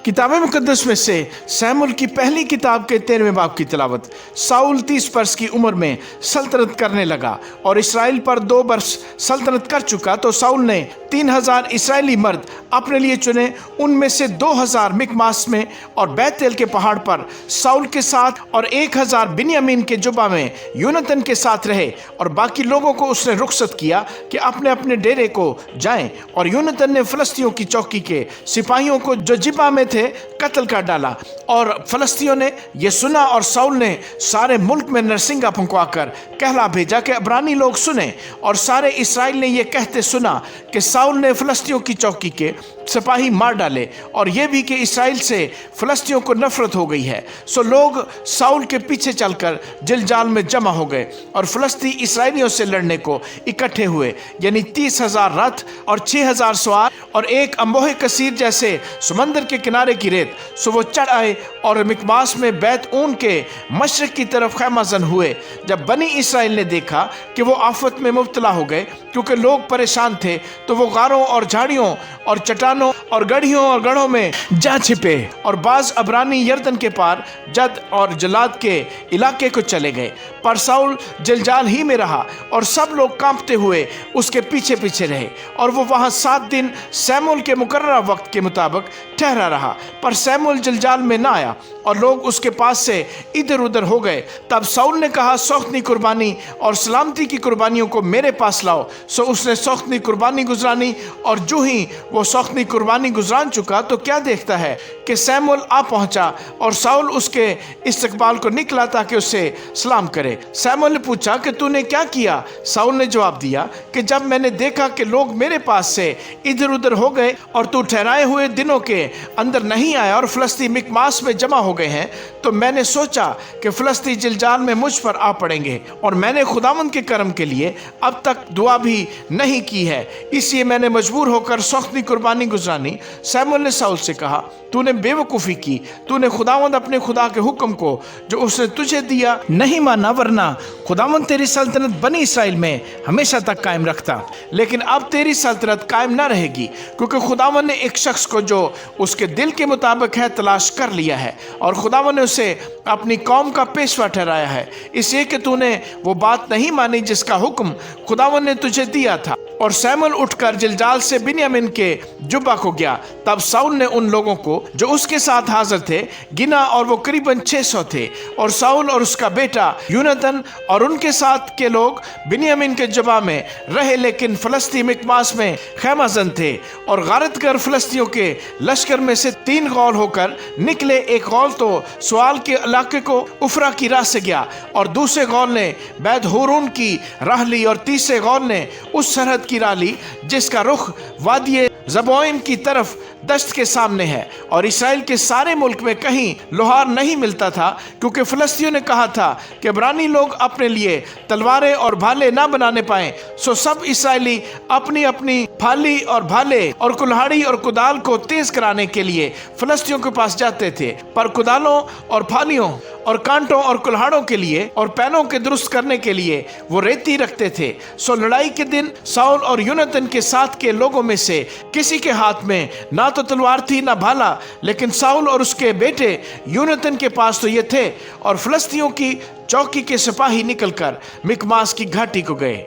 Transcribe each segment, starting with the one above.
किताब मुकद्दस में से सैमुअल की पहली किताब के 13वें बाब की तिलावत। साउल 30 वर्ष की उम्र में सल्तनत करने लगा और इसराइल पर 2 वर्ष सल्तनत कर चुका। तो साउल ने 3000 इसराइली मर्द अपने लिए चुने। उनमें से 2000 मिकमास में और बैतेल के पहाड़ पर साउल के साथ और 1000 बिन्यामीन के जुबा में यूनतन के साथ रहे। और बाकी लोगों को उसने रुखसत किया कि अपने अपने डेरे को जाएं। और यूनतन ने फलस्तियों की चौकी के सिपाहियों को जो जिबा में थे कत्ल कर डाला। और फलस्तियों ने यह सुना और साउल ने सारे मुल्क में नरसिंगा फुंकवाकर कहला भेजा कि अब्रानी लोग सुने। और सारे इसराइल ने यह कहते सुना कि साउल ने फलस्तियों की चौकी के सिपाही मार डाले और यह भी कि इसराइल से फलस्तियों को नफरत हो गई है। सो लोग साउल के पीछे चलकर जिलजाल में जमा हो गए और फलस्ती इसराइलियों से लड़ने को इकट्ठे हुए, यानी 30,000 रथ और 6,000 सवार और एक अम्बोहे कसीर जैसे समंदर के किनारे की रेत। सो वो चढ़ आए और मिकमास में बैत ऊन के मशरक की तरफ खैमाजन हुए। जब बनी इसराइल ने देखा कि वो आफत में मुब्तला हो गए क्योंकि लोग परेशान थे, तो वो गारों और झाड़ियों और चट्टानों और गढ़ियों और गढ़ों में जा छिपे। और बाज अब्रानी यरदन के पार जद और जलाद के इलाके को चले गए। पर साउल जिलजाल ही में रहा और सब लोग कांपते हुए उसके पीछे पीछे रहे। और वो वहां 7 दिन सैमुअल के मुकर्रर वक्त के मुताबिक ठहरा रहा। पर सैमुअल जिलजाल में ना आया और लोग उसके पास से इधर उधर हो गए। तब साउल ने कहा, सौख्तनी कुर्बानी और सलामती की कुर्बानियों को मेरे पास लाओ। सो उसने सौख्तनी कुर्बानी गुजरानी। और जो ही वो सौख्तनी कुर्बानी गुजरान चुका तो क्या देखता है कि सैमुअल आ पहुंचा और साउल उसके इस्तकबाल को निकला ताकि उससे सलाम करे। सैमुअल ने पूछा कि तूने क्या किया? साउल ने जवाब दिया कि जब मैंने देखा कि लोग मेरे पास से इधर उधर हो गए और तू ठहराए हुए दिनों के अंदर नहीं आया और फलस्ती मिकमास में जमा हो गए हैं, तो मैंने सोचा कि फलस्ती जिलजाल में मुझ पर आ पड़ेंगे। और मैंने खुदावंद के करम के लिए अब तक दुआ भी नहीं की है, इसलिए मैंने मजबूर होकर सौख्तनी कुर्बानी गुजरानी। सैमुअल ने साउल से कहा, तूने बेवकूफ़ी की। तूने खुदावंद अपने खुदा के हुक्म को जो उसने तुझे दिया नहीं माना, वरना खुदावंद तेरी सल्तनत बनी इसराइल में हमेशा तक कायम रखता। लेकिन अब तेरी सल्तनत कायम ना रहेगी क्योंकि खुदावंद ने एक शख्स को जो उसके दिल के मुताबिक है तलाश कर लिया है और खुदावंद ने उसे अपनी कौम का पेशवा ठहराया है, इसलिए कि तूने वो बात नहीं मानी जिसका हुक्म खुदावंद ने तुझे दिया था। और सैमुअल उठकर जिलजाल से बिन्यामीन के जुब्बा को गया। तब साउल ने उन लोगों को जो उसके साथ हाजिर थे गिना और वो करीबन 600 थे। और साउल और उसका बेटा यूनतन और उनके साथ के लोग बिन्यामीन के जुब्बा में रहे, लेकिन फलस्ती मिकमास में खैमाजन थे। और गारतगर फलस्तियों के लश्कर में से 3 गौल होकर निकले। एक गौल तो सवाल के इलाके को उफरा की राह से गया और दूसरे गौल ने बैत होरून की राह ली और तीसरे गौल ने उस सरहद की राह ली जिसका रुख वादी ज़बोइम की तरफ दश्त के सामने है। और इसराइल के सारे मुल्क में कहीं लोहार नहीं मिलता था क्योंकि फलस्तियों ने कहा था कि इब्रानी लोग अपने लिए तलवारें और भाले ना बनाने पाएं। सो सब इसराइली अपनी अपनी फाली और भाले और कुल्हाड़ी और कुदाल को तेज कराने के लिए फलस्तियों के पास जाते थे। पर कुदालों और फालियों और कांटों और कुल्हाड़ों के लिए और पैनों के दुरुस्त करने के लिए वो रेती रखते थे। सो लड़ाई के दिन साउल और यूनतन के साथ के लोगों में से किसी के हाथ में ना तो तलवार थी ना भाला, लेकिन साउल और उसके बेटे यूनतन के पास तो ये थे। और फलस्तियों की चौकी के सिपाही निकलकर मिकमास की घाटी को गए।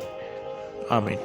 आमीन।